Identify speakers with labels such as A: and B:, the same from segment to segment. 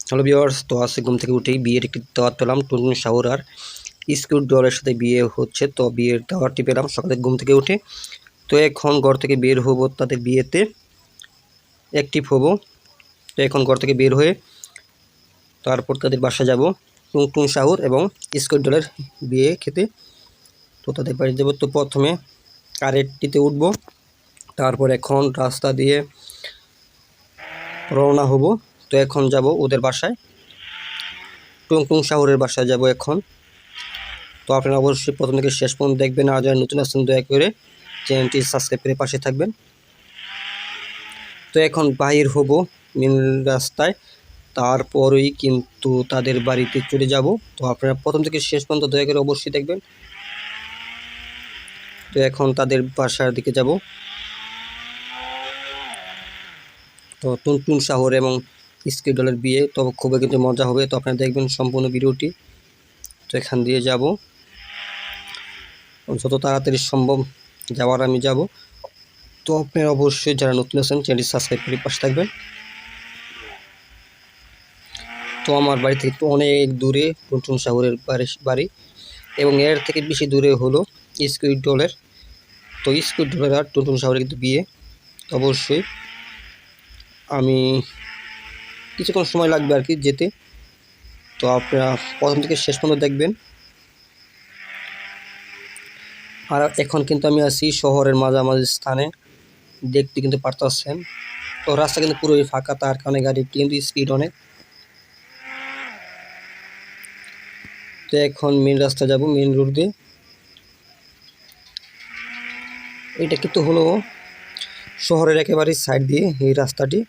A: Hello viewers, তো আজকে ঘুম থেকে উঠেই বিয়ের একটি দাওয়াত পেলাম। টুনটুন শাওর আর স্কুল ডলের সাথে বিয়ে হচ্ছে, তো বিয়ের দাওয়াতটি পেলাম সকালে ঘুম থেকে উঠে। তো এখন ঘর থেকে বের হব, তাদের বিয়েতে অ্যাক্টিভ হব। তো এখন ঘর থেকে বের হয়ে তারপর তাদের বাসা যাব, টুনটুন শাওর এবং স্কুল ডলের বিয়ে খেতে। তো তাদের বাড়ি যাব। তো প্রথমে কারেরটিতে উঠব, তারপর এখন রাস্তা দিয়ে রওনা হব। তো এখন যাব ওদের বাসায়, টুনটুন শাওরের বাসায় যাব এখন। তো আপনারা অবশ্যই প্রথম থেকে শেষ পর্যন্ত দেখবেন, আর যারা নতুন আসছেন দয়া করে চ্যানেলটি সাবস্ক্রাইব করে পাশে থাকবেন। তো এখন বাহির হব মেন রাস্তায়, তারপরেই কিন্তু তাদের বাড়িতে চলে যাব। তো আপনারা প্রথম থেকে শেষ পর্যন্ত দয়া করে অবশ্যই দেখবেন। তো এখন তাদের বাসার দিকে যাব। তো টুনটুন শাওর এবং স্কুল ডলের বিয়ে, তো খুবই কিন্তু মজা হবে। তো আপনারা দেখবেন সম্পূর্ণ ভিডিওটি। তো এখান দিয়ে যাব, যত তাড়াতাড়ি সম্ভব যাওয়ার আমি যাব। তো আপনারা অবশ্যই যারা নতুন আছেন চ্যানেলটি সাবস্ক্রাইব করে পাশে থাকবেন। তো আমার বাড়ি থেকে তো অনেক দূরে টুনটুন শাওরের বাড়ি, এবং এর থেকে বেশি দূরে হলো স্কুল ডলের। তো স্কুল ডলের আর টুনটুন শাওরের কিন্তু বিয়ে। অবশ্যই আমি কিছুক্ষণ সময় লাগবে আর কি যেতে। তো আপনারা প্রথম থেকে শেষ পর্যন্ত দেখবেন। আর এখন কিন্তু আমি আছি শহরের মাঝামাঝি স্থানে, দেখতে কিন্তু পারতেছেন। তো রাস্তা কিন্তু পুরোই ফাঁকা, তার কারণে গাড়ির কিন্তু স্পিড অনেক। তো এখন মেন রাস্তা যাব, মেন রোড দিয়ে। এটা কিন্তু হলো শহরের একেবারে সাইড দিয়ে এই রাস্তাটি।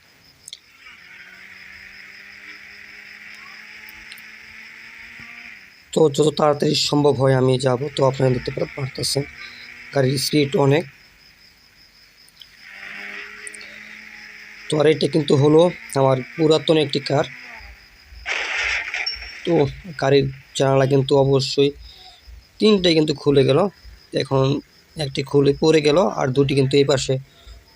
A: তো যত তাড়াতাড়ি সম্ভব হয় আমি যাব। তো আপনারা দেখতে পারতেছেন গাড়ির স্পিড অনেক। তো আর এটা কিন্তু হলো আমার পুরাতন একটি কার। তো গাড়ির জানালা কিন্তু অবশ্যই তিনটাই কিন্তু খুলে গেল। এখন একটি খুলে পড়ে গেল, আর দুটি কিন্তু এই পাশে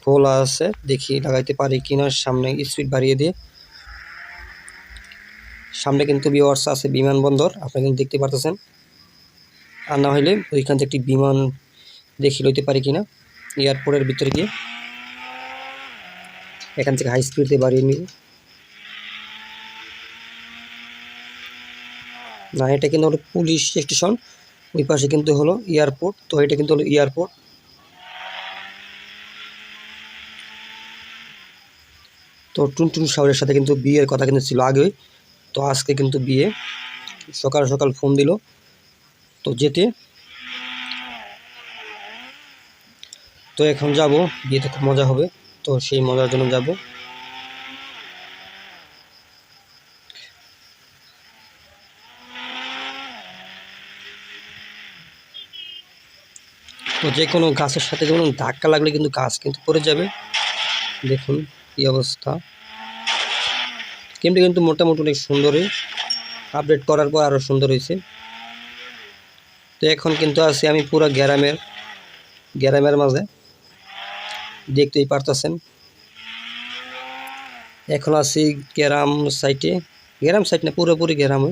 A: খোলা আছে। দেখি লাগাইতে পারি কিনা, সামনে স্পিড বাড়িয়ে দিয়ে। সামনে কিন্তু ভিউয়ার্স আছে বিমানবন্দর, আপনারা কিন্তু দেখতে পারতেছেন। আর না হলে ওইখান থেকে একটি বিমান দেখি লইতে পারি কিনা এয়ারপোর্টের ভিতরে গিয়ে। এখান থেকে হাই স্পিডে বাড়িয়ে নিব। না, এটা কিন্তু হলো পুলিশ স্টেশন, ওই পাশে কিন্তু হলো এয়ারপোর্ট। তো এটা কিন্তু হলো এয়ারপোর্ট। তো টুনটুন শাওরের সাথে কিন্তু বিয়ের কথা কিন্তু ছিল আগেই। তো আজকে কিন্তু বিয়ে, সকাল সকাল ফোন দিল তো যেতে। তো এখন যাব, বিয়েতে খুব মজা হবে, তো সেই মজার জন্য যাব। তো যে কোনো গাছের সাথে যেমন ধাক্কা লাগলে কিন্তু গাছ কিন্তু পড়ে যাবে। দেখুন কি অবস্থা। গেমটি কিন্তু মোটামুটি অনেক সুন্দরই, আপডেট করার পর আরও সুন্দর হয়েছে। তো এখন কিন্তু আছি আমি পুরো গ্রামের মাঝে, দেখতেই পারতেছেন। এখন আছি গ্রাম সাইটে, গ্রাম সাইট না পুরোপুরি গ্রাম,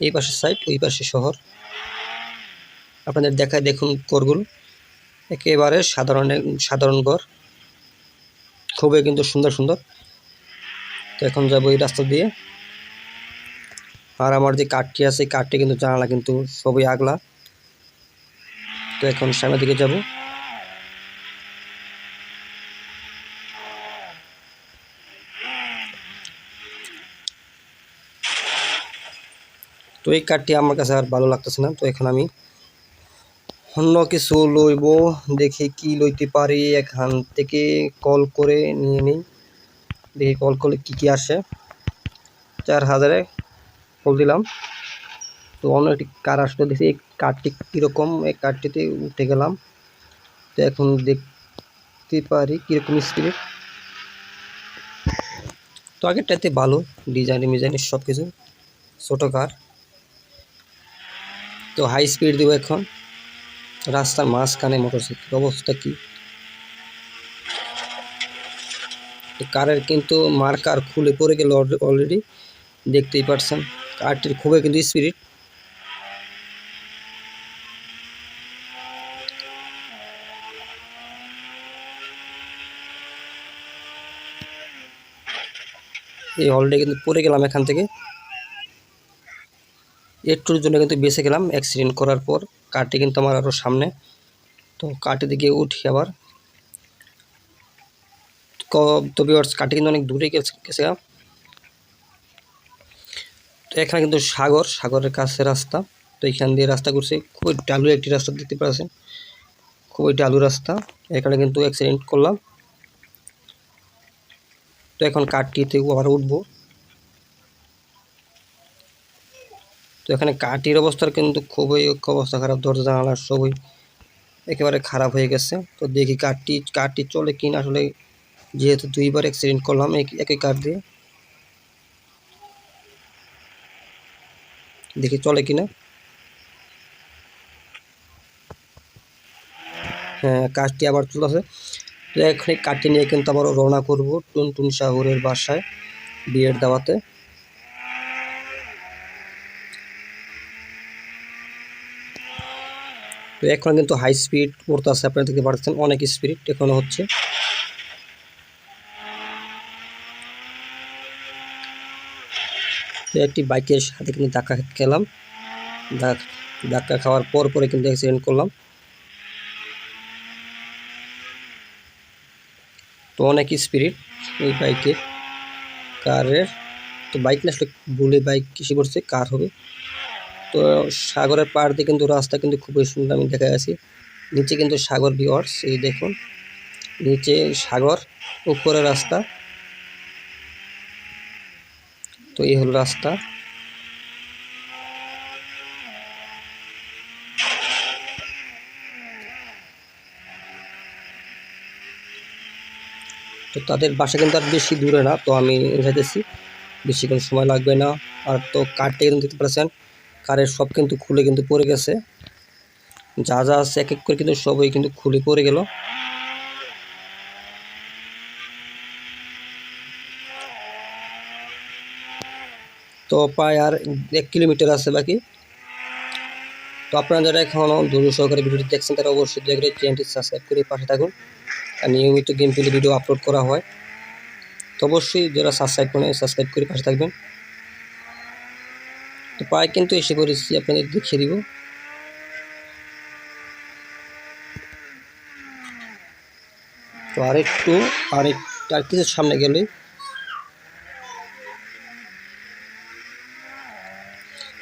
A: এই পাশে সাইট ওই পাশে শহর। আপনাদের দেখায় দেখুন ঘরগুলো, একেবারে সাধারণ ঘর, খুবই কিন্তু সুন্দর সুন্দর। তো এখন যাবো এই রাস্তা দিয়ে। আর আমার যে কাঠটি আছে কাঠটি কিন্তু জানালা কিন্তু সবই আগলা। তো এখন সামনের দিকে যাব। তো এই কাঠটি আমার কাছে আর ভালো লাগতেছে না। তো এখন আমি অন্য কিছু লইব, দেখি কি লইতে পারি। এখান থেকে কল করে নিয়ে নিই, দেখি কল করলে কি আসে। 4000-এ কল দিলাম। তো অন্য একটি কার আসলে দেখি এই কার্ডটি কীরকম, এই কার্ডটিতে উঠে গেলাম। তো এখন দেখতে পারি কীরকম স্পিড। তো আগেরটাতে ভালো ডিজাইনের সব কিছু, ছোটো কার। তো হাই স্পিড দেবো এখন, রাস্তার মাঝখানে মোটরসাইকেল অবস্থা কি। কারের কিন্তু মার্কার খুলে পড়ে গেল অলরেডি। দেখতেই পাচ্ছেন কারটির খুবই কিন্তু স্পিরিট। এই অলরেডি কিন্তু পড়ে গেলাম এখান থেকে, একটুর জন্য কিন্তু বেঁচে গেলাম অ্যাক্সিডেন্ট করার পর। কারটি কিন্তু আমার আরও সামনে, তো কারটি দিকে উঠি আবার। তো ভিউয়ার্স কারটি কিন্তু অনেক দূরে গেছে। তো এখানে কিন্তু সাগরের কাছে রাস্তা, তো এখান দিয়ে রাস্তা করছে, খুবই ডালু একটি রাস্তা দেখতে পাচ্ছেন, খুবই ডালু রাস্তা। এখানে কিন্তু অ্যাক্সিডেন্ট করলাম। তো এখন কারটিতে আবার উঠবো। তো এখানে কারটির অবস্থার কিন্তু খুবই অবস্থা খারাপ, দরজা জানালা সবই একেবারে খারাপ হয়ে গেছে। তো দেখি কারটি চলে কিনা আসলে, যেহেতু দুইবার অ্যাক্সিডেন্ট করলাম একই কার দিয়ে, দেখি চলে কিনা। হ্যাঁ, কারটি আবার চলতেছে। তো এখানে কারটি নিয়ে কিন্তু আবার রওনা করব টুনটুন শাহরের বাসায় বিয়ের দাওয়াতে। তো এখন কিন্তু হাই স্পিড পড়তেছে, আপনারা দেখতে পাচ্ছেন অনেক স্পিড এখনো হচ্ছে। তো একটি বাইকের সাথে কিন্তু ধাক্কা খেলাম, ধাক্কা খাওয়ার পরে কিন্তু অ্যাক্সিডেন্ট করলাম। তো অনেক স্পিড এই বাইকের, কারের। তো বাইক না আসলে ভুলে বাইক কিসে করছে, কার হবে। তো সাগরের পাড় দিয়ে কিন্তু রাস্তা কিন্তু খুবই সুন্দর আমি দেখা গেছি। নিচে কিন্তু সাগর ভিউয়ার্স, এই দেখুন নিচে সাগর, উপরে রাস্তা। তো এই হলো রাস্তা। তো তাদের বাসা কিন্তু আর বেশি দূরে না, তো আমি যাইতেছি, বেশিক্ষণ সময় লাগবে না। আর তো কারটা কিন্তু দেখতে পাচ্ছেন, কারের সব কিন্তু খুলে কিন্তু পড়ে গেছে, যা যা আছে এক এক করে কিন্তু সবই কিন্তু খুলে পড়ে গেল। তো প্রায় আর 1 কিলোমিটার আছে বাকি। তো আপনারা যারা এখনও ধৈর্য সহকারে ভিডিওটি দেখছেন তারা অবশ্যই দয়া করে চ্যানেলটি সাবস্ক্রাইব করে পাশে থাকুন, আর নিয়মিত গেম প্লে ভিডিও আপলোড করা হয়। তো অবশ্যই যারা সাবস্ক্রাইব করে পাশে থাকবেন। তো প্রায় কিন্তু এসে পড়েছি, আপনাদের দেখিয়ে দিব। তো আর কিছু সামনে গেলে,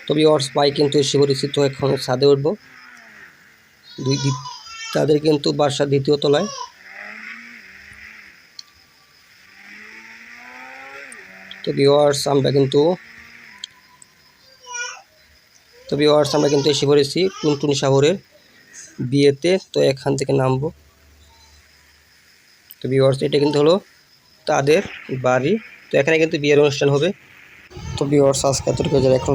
A: তবে ভিউয়ার্স প্রায় কিন্তু এসে পড়েছি। তো এখন ছাদে উঠবো, তাদের কিন্তু বাসা দ্বিতীয় তলায়। তো ভিউয়ার্স আমরা কিন্তু এসে পড়েছি টুনটুন শাহরের বিয়েতে। তো এখান থেকে নামবো। তো ভিউয়ার্স এটা কিন্তু হলো তাদের বাড়ি। তো এখানে কিন্তু বিয়ের অনুষ্ঠান হবে। তো ভিউয়ার্স আজকে এতটুকু, যারা এখন